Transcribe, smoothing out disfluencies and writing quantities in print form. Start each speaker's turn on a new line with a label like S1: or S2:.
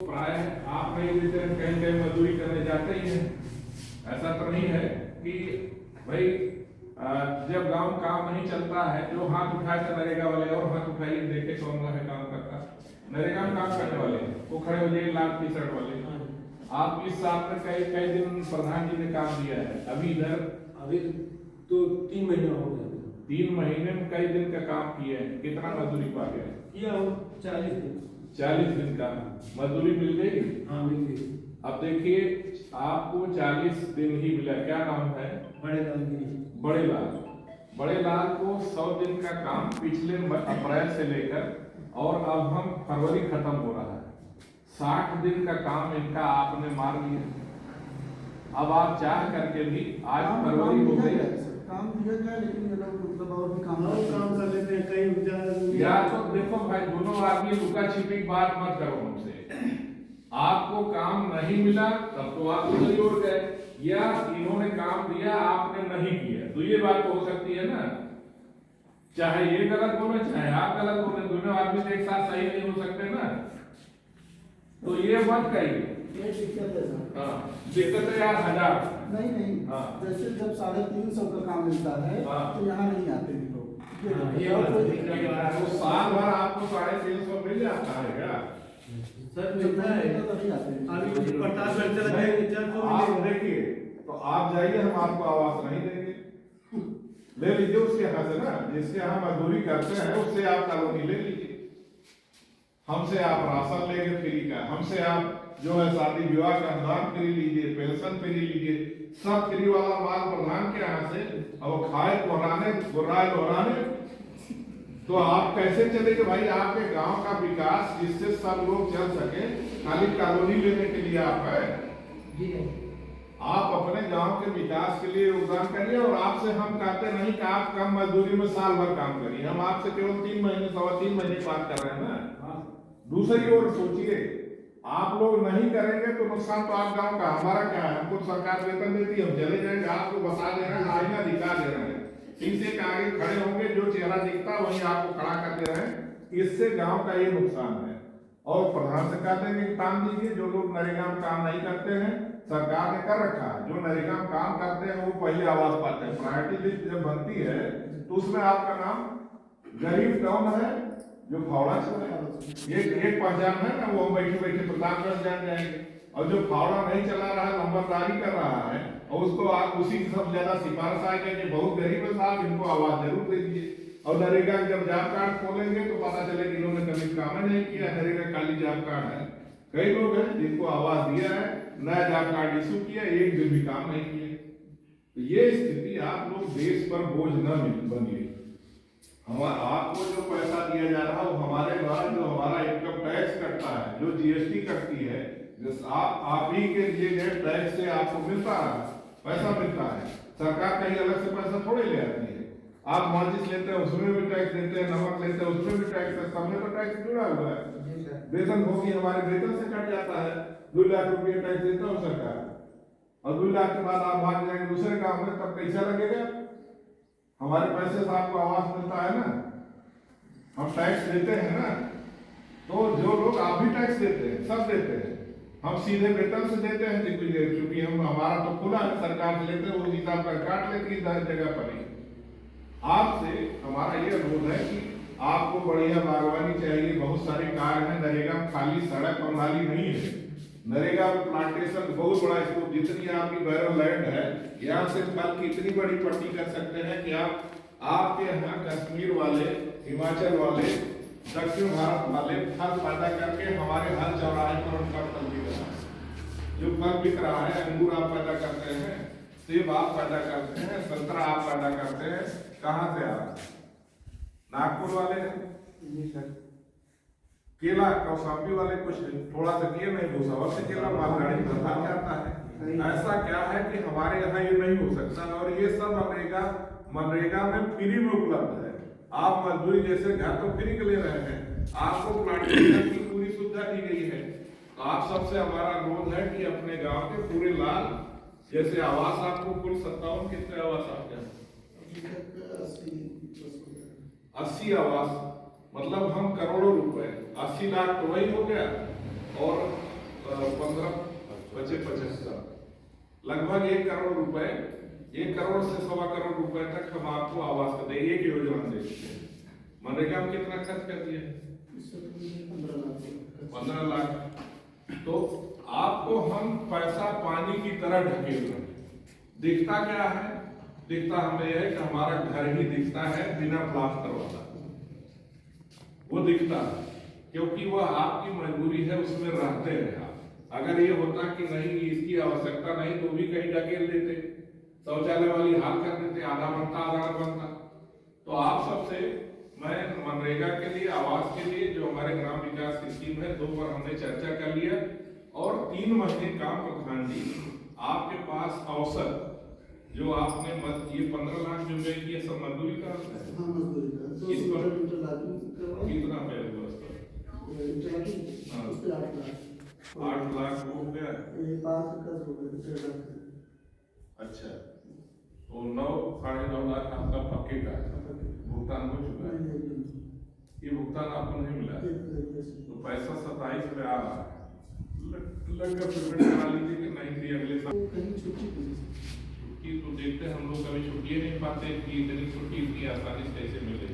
S1: प्राय आप नहीं देते हैं, कहीं कहीं मजदूरी करने जाते ही हैं। ऐसा तो नहीं है कि भाई जब गांव काम नहीं चलता है जो हाथ उठाए थे नरेगा वाले और हाथ उठाइए देखे कौन है काम करता। नरेगा में काम करने वाले वो खड़े हो जाइए लाल टी शर्ट वाले। आप इस साल में कई कई दिन प्रधान जी ने काम दिया है। अभी इधर
S2: अभी तो 3 महीने हो गए।
S1: 3 महीने में कई दिन का काम किए हैं। कितना मजदूरी पा गए?
S2: किया हो 40 दिन।
S1: 40 दिन का मजदूरी मिल गई।
S2: हाँ मिल गई।
S1: अब देखिए आपको 40 दिन ही मिला। क्या नाम है?
S2: बड़े लाल गिरी।
S1: बड़े लाल। बड़े लाल को 100 दिन का काम पिछले अप्रैल से लेकर और अब हम फरवरी खत्म हो रहा है, 60 दिन का काम इनका आपने मार दिया। अब आप चाह करके भी आज फरवरी हो गई है।
S3: काम दिया जाए लेकिन ये लोग मतलब और भी काम
S2: कर लेते हैं कई
S1: या तो देखो भाई दोनों आदमी लुका छिपी की बात मत करो हमसे। आपको काम नहीं मिला तब तो आप दूसरी ओर गए, या इन्होंने काम दिया आपने नहीं किया, तो ये बात तो हो सकती है ना। चाहे ये गलत बोले चाहे आप गलत बोले, दोनों आदमी तो एक साथ सही नहीं हो सकते ना। तो ये मत कहिए।
S3: ये दिक्कत है सर।
S1: हाँ दिक्कत है यार 1000।
S3: नहीं नहीं
S1: हाँ।
S3: जैसे जब 350 का काम मिलता है
S1: हाँ।
S3: तो यहाँ नहीं आते हैं लोग।
S2: ये बात है।
S1: तो साल भर आपको 350 मिल जाता है क्या?
S2: सर मिलता है
S3: नहीं आते हैं।
S2: अभी 50 लग चला जाएगा।
S1: आप देखिए तो आप जाइए, हम आपको आवास नहीं देंगे। ले लीजिए उसके यहाँ से ना, जिसके यहाँ मजदूरी करते हैं उससे आप कॉलोनी ले लीजिए। हमसे आप राशन लेंगे फ्री का, हमसे आप जो है शादी विवाह का अनुदान फ्री लीजिए, पेंशन फ्री लीजिए, सब फ्री वाला माल प्रधान के यहाँ से। अब खाए कोहराने गुर्राए दोहराने तो आप कैसे चलेंगे भाई? आपके गांव का विकास जिससे सब लोग चल सके, खाली कॉलोनी लेने के लिए आप है। आप अपने गांव के विकास के लिए योगदान करिए। और आपसे हम कहते नहीं कि आप कम मजदूरी में साल भर काम करिए, हम आपसे केवल 3 महीने 3.25 महीने बात कर रहे हैं ना। दूसरी ओर सोचिए, आप लोग नहीं करेंगे तो नुकसान तो आप गांव का। हमारा क्या है? हमको सरकार वेतन देती है, हम चले जाएंगे, आपको बता दे रहे हैं, आईना दिखा दे रहे हैं, शीशे के आगे खड़े होंगे, जो चेहरा दिखता वहीं आपको खड़ा कर दे रहे हैं। इससे गांव का ये नुकसान है। और प्रधान से कहते हैं कि काम दीजिए। जो लोग नरेगा में काम नहीं करते हैं, सरकार ने कर रखा है, जो नरेगा में काम करते हैं वो पहले आवास पाते हैं। प्रायोरिटी लिस्ट जब बनती है तो उसमें आपका नाम, गरीब कौन है जो फावड़ा चला है, एक पहचान है ना, वो बैठे बैठे प्रतापगढ़ जान जाएंगे। और जो फावड़ा नहीं चला रहा है, नंबरदारी कर रहा है, और उसको आप उसी की सबसे ज्यादा सिफारिश आएगी कि बहुत गरीब है साहब, इनको आवाज जरूर दे दीजिए। और नरेगा जब जॉब कार्ड खोलेंगे तो पता चले कि इन्होंने कभी काम नहीं किया, नरेगा खाली जॉब कार्ड है। कई लोग हैं जिनको आवाज दिया है, नया जॉब कार्ड इशू किया, एक दिन भी काम नहीं किए। तो ये स्थिति आप लोग देश पर बोझ न बनिए। आपको जो पैसा दिया जा रहा है वो हमारे द्वारा जो हमारा इनकम टैक्स कटता है, जो जीएसटी कटती है, आप ही के लिए गए टैक्स से आपको मिलता है, पैसा मिलता है। सरकार कहीं अलग से पैसा थोड़े ले आती है। आप माचिस लेते हैं उसमें भी टैक्स देते हैं, नमक लेते हैं उसमें भी टैक्स है, सब में तो टैक्स जुड़ा हुआ है। वेतन होगी हमारे वेतन से कट जाता है। 2 लाख रुपये टैक्स देता हूँ सरकार, और 2 लाख के बाद आप भाग जाएंगे दूसरे गाँव में, तब कैसा लगेगा? हमारे पैसे से आपको आवास मिलता है ना, हम टैक्स देते हैं ना। तो जो लोग आप भी टैक्स देते हैं, सब देते हैं, हम सीधे वेतन से देते हैं क्योंकि हम हमारा तो खुला है, सरकार से लेते हैं, वो हिसाब कर काट लेती है हर जगह पर ही। आपसे हमारा ये अनुरोध है कि आपको बढ़िया बागवानी चाहिए, बहुत सारे कार्य हैं नरेगा में, खाली सड़क और नाली नहीं है। नरेगा में प्लांटेशन बहुत बड़ा स्कोप, जितनी आपकी बैरो लैंड है, यहाँ से फल की इतनी बड़ी पट्टी कर सकते हैं कि आपके यहाँ कश्मीर वाले, हिमाचल वाले, दक्षिण भारत वाले फल पैदा करके हमारे हर चौराहे पर उनका फल बिक रहा है। जो फल बिक रहा है, अंगूर आप पैदा करते हैं, सेब आप पैदा करते हैं, संतरा आप पैदा करते हैं, कहाँ से आप? नागपुर वाले हैं। केला कौशाम्बी वाले कुछ थोड़ा सा किए नहीं, भूसावल से केला मालगाड़ी प्रधान जाता है। ऐसा क्या है कि हमारे यहाँ ये नहीं हो सकता। और ये सब मनरेगा में फ्री में उपलब्ध है। आप मजदूरी जैसे घर तो फ्री के ले रहे हैं, आपको प्लांटेशन की पूरी सुविधा दी गई है। तो आप सबसे हमारा अनुरोध है कि अपने गांव के पूरे लाल जैसे आवास, आपको कुल 57 कितने आवास आपके? 80 आवास, मतलब हम करोड़ों रुपए, 80 लाख तो वही हो गया। और बचे 75, लगभग 1 करोड़ रुपए, 1 करोड़ से 1.25 करोड़ रुपए तक हम आपको आवास का एक योजना दे चुके हैं। मनरेगा में कितना खर्च कर दिया? 15 लाख। तो आपको हम पैसा पानी की तरह ढकेल रहे हैं। दिखता क्या है? दिखता हमें यह है कि हमारा घर ही दिखता है बिना प्लास्टर वाला, वो दिखता है क्योंकि वह आपकी मजबूरी है, उसमें रहते हैं आप। अगर ये होता कि नहीं इसकी आवश्यकता नहीं तो भी कहीं ढकेल देते, शौचालय वाली हाल कर देते, आधा बनता आधा न बनता। तो आप सबसे मैं मनरेगा के लिए, आवास के लिए जो हमारे ग्राम विकास की स्कीम है, 2 पर हमने चर्चा कर लिया और 3 महीने काम प्रधान जी आपके पास औसत जो आपने ये 15 लाख जो व्यय किए सब मजदूरी का है?
S3: हाँ, मजदूरी का।
S1: इस पर
S3: इंटरलॉकिंग करवाई।
S1: कितना व्यय हुआ उस पर?
S3: इंटरलॉकिंग
S1: हाँ।
S3: उस पे 8 लाख।
S1: 8 लाख हो गया।
S3: ये 5 का हो गया इंटरलॉकिंग।
S1: अच्छा, तो 9 साढ़े 9 लाख आपका पक्के का है, भुगतान हो चुका है। ये भुगतान आपको नहीं मिला तो पैसा 27 में आ रहा है। लगभग पेमेंट करा लीजिए कि नहीं थी अगले साल।
S3: कहीं छुट्टी
S1: छुट्टी तो देखते हैं हम लोग कभी छुट्टी नहीं पाते कि इतनी छुट्टी इतनी आसानी से कैसे मिले।